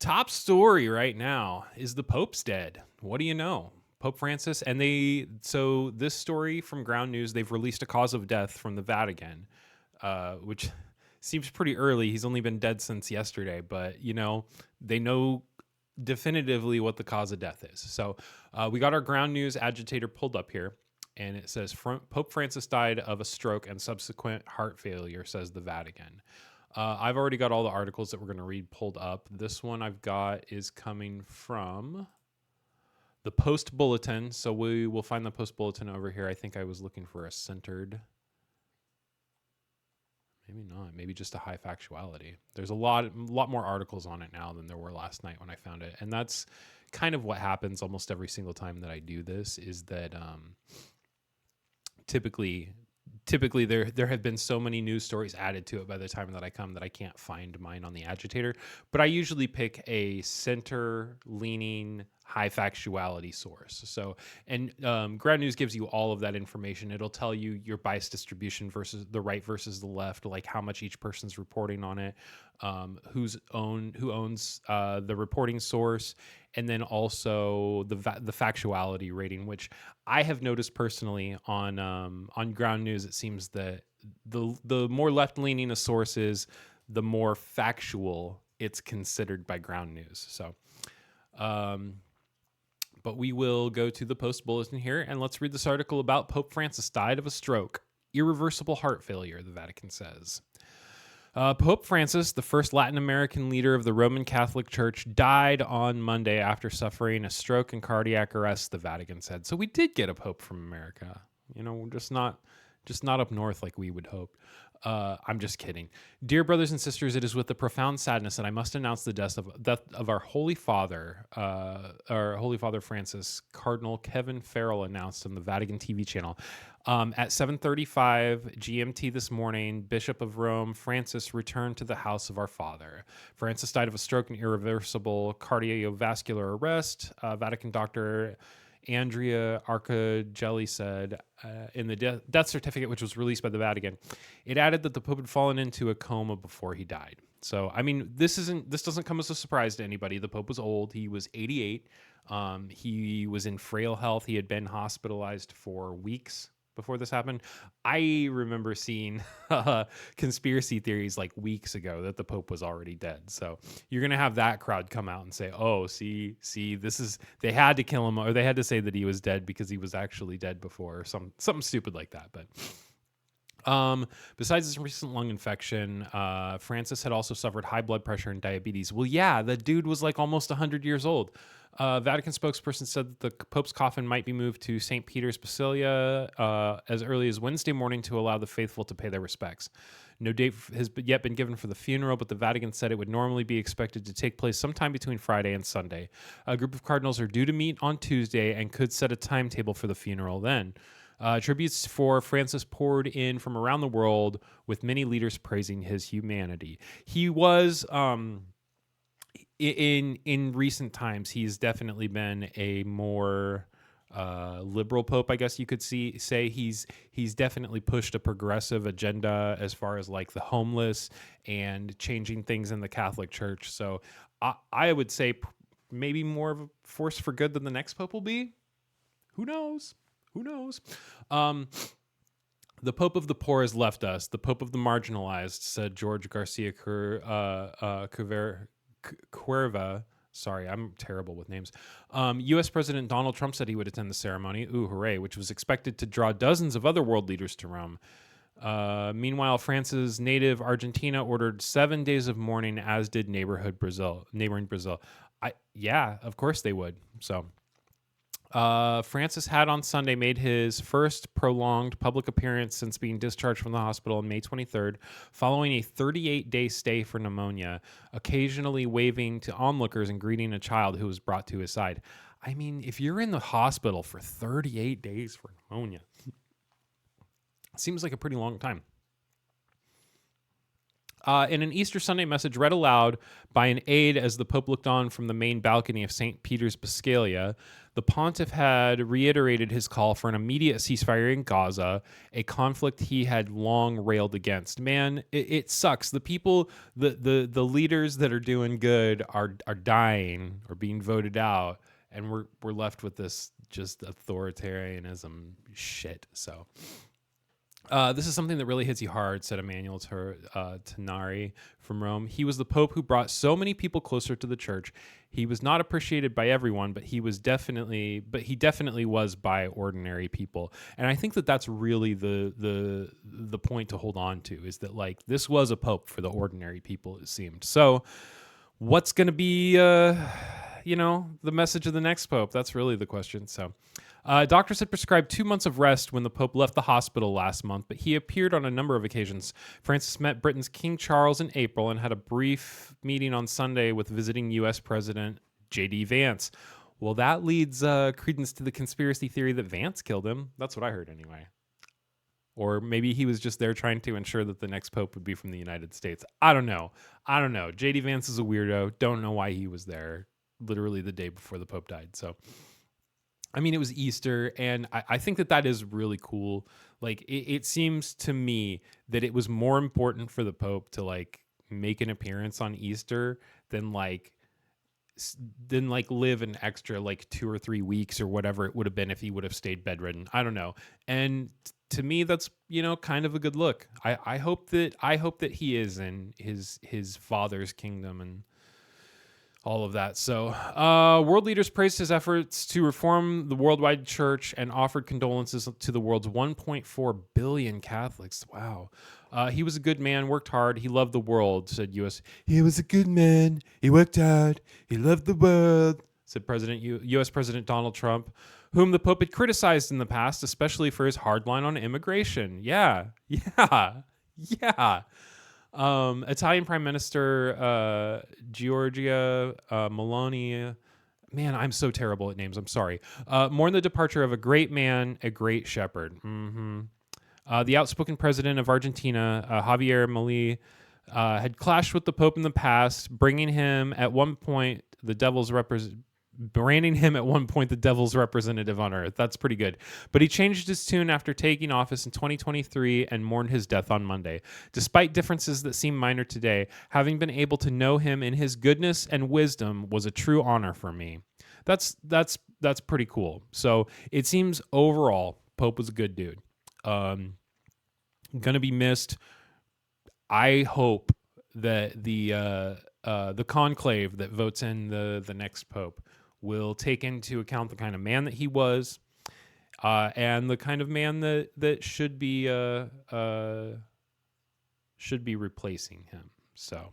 Top story right now is the Pope's dead. What do you know? Pope Francis, so this story from Ground News, they've released a cause of death from the Vatican, which seems pretty early. He's only been dead since yesterday, but they know definitively what the cause of death is. So we got our Ground News agitator pulled up here, and it says Pope Francis died of a stroke and subsequent heart failure, says the Vatican. I've already got all the articles that we're going to read pulled up. This one I've got is coming from the Post Bulletin. So we will find the Post Bulletin over here. I think I was looking for a centered. Maybe not. Maybe just a high factuality. There's a lot more articles on it now than there were last night when I found it. And that's kind of what happens almost every single time that I do this, is that typically there have been so many news stories added to it by the time that I come that I can't find mine on the agitator. But I usually pick a center leaning high factuality source. So, and Ground News gives you all of that information. It'll tell you your bias distribution versus the right versus the left, like how much each person's reporting on it, who owns the reporting source, and then also the factuality rating, which I have noticed personally on Ground News. It seems that the more left leaning a source is, the more factual it's considered by Ground News. So, but we will go to the Post Bulletin here, and let's read this article about Pope Francis died of a stroke, irreversible heart failure, the Vatican says. Pope Francis, the first Latin American leader of the Roman Catholic Church, died on Monday after suffering a stroke and cardiac arrest, the Vatican said. So we did get a pope from America, just not up north like we would hope. I'm just kidding. Dear brothers and sisters, it is with a profound sadness that I must announce the death of our Holy Father, Francis. Cardinal Kevin Farrell announced on the Vatican TV channel. At 7:35 GMT this morning, Bishop of Rome Francis returned to the house of our Father. Francis died of a stroke and irreversible cardiovascular arrest. Vatican doctor Andrea Arcagelli said in the death certificate, which was released by the Vatican. It added that the Pope had fallen into a coma before he died. So, I mean, this doesn't come as a surprise to anybody. The Pope was old. He was 88. He was in frail health. He had been hospitalized for weeks before this happened. I remember seeing conspiracy theories like weeks ago that the Pope was already dead. So you're going to have that crowd come out and say, oh, see, they had to kill him, or they had to say that he was dead because he was actually dead before, or something stupid like that. But besides his recent lung infection, Francis had also suffered high blood pressure and diabetes. Well, yeah, the dude was like almost 100 years old. Vatican spokesperson said that the Pope's coffin might be moved to St. Peter's Basilica as early as Wednesday morning to allow the faithful to pay their respects. No date has yet been given for the funeral, but the Vatican said it would normally be expected to take place sometime between Friday and Sunday. A group of cardinals are due to meet on Tuesday and could set a timetable for the funeral then. Tributes for Francis poured in from around the world, with many leaders praising his humanity. He was, in recent times, he's definitely been a more liberal pope, I guess you could say. He's definitely pushed a progressive agenda as far as like the homeless and changing things in the Catholic Church. So I would say maybe more of a force for good than the next pope will be. Who knows? The Pope of the poor has left us. The Pope of the marginalized, said George Garcia Cuerva. Sorry, I'm terrible with names. U.S. President Donald Trump said he would attend the ceremony, ooh, hooray, which was expected to draw dozens of other world leaders to Rome. Meanwhile, France's native Argentina ordered 7 days of mourning, as did neighboring Brazil. Yeah, of course they would. So Francis had on Sunday made his first prolonged public appearance since being discharged from the hospital on May 23rd, following a 38-day stay for pneumonia, occasionally waving to onlookers and greeting a child who was brought to his side. I mean, if you're in the hospital for 38 days for pneumonia, it seems like a pretty long time. In an Easter Sunday message read aloud by an aide as the Pope looked on from the main balcony of St. Peter's Basilica, The pontiff had reiterated his call for an immediate ceasefire in Gaza, a conflict he had long railed against. Man, it sucks. The people, the leaders that are doing good are dying or being voted out, and we're left with this just authoritarianism shit. So. This is something that really hits you hard, said Emmanuel Tenari from Rome. He was the Pope who brought so many people closer to the Church. He was not appreciated by everyone, but he definitely was by ordinary people. And I think that that's really the point to hold on to, is that like this was a Pope for the ordinary people, it seemed. So, what's going to be the message of the next Pope? That's really the question. So. Doctors had prescribed 2 months of rest when the Pope left the hospital last month, but he appeared on a number of occasions. Francis met Britain's King Charles in April and had a brief meeting on Sunday with visiting U.S. President J.D. Vance. Well, that leads credence to the conspiracy theory that Vance killed him. That's what I heard anyway. Or maybe he was just there trying to ensure that the next Pope would be from the United States. I don't know. J.D. Vance is a weirdo. Don't know why he was there literally the day before the Pope died. So... I mean, it was Easter, and I think that is really cool. Like, it seems to me that it was more important for the Pope to, like, make an appearance on Easter than live an extra, like, 2 or 3 weeks or whatever it would have been if he would have stayed bedridden. I don't know. And to me, that's, kind of a good look. I hope that he is in his father's kingdom and all of that. So, world leaders praised his efforts to reform the worldwide church and offered condolences to the world's 1.4 billion Catholics. Wow. He was a good man, worked hard. He loved the world, said U.S. He was a good man. He worked hard. He loved the world, said U.S. President Donald Trump, whom the Pope had criticized in the past, especially for his hard line on immigration. Yeah. Italian Prime Minister Giorgia Meloni. Man, I'm so terrible at names. I'm sorry. Mourned the departure of a great man, a great shepherd. The outspoken president of Argentina, Javier Milei, had clashed with the Pope in the past, branding him at one point the devil's representative on earth. That's pretty good. But he changed his tune after taking office in 2023 and mourned his death on Monday. Despite differences that seem minor today, having been able to know him in his goodness and wisdom was a true honor for me. That's pretty cool. So it seems overall, Pope was a good dude. Gonna be missed. I hope that the conclave that votes in the next Pope will take into account the kind of man that he was, and the kind of man that should be replacing him. So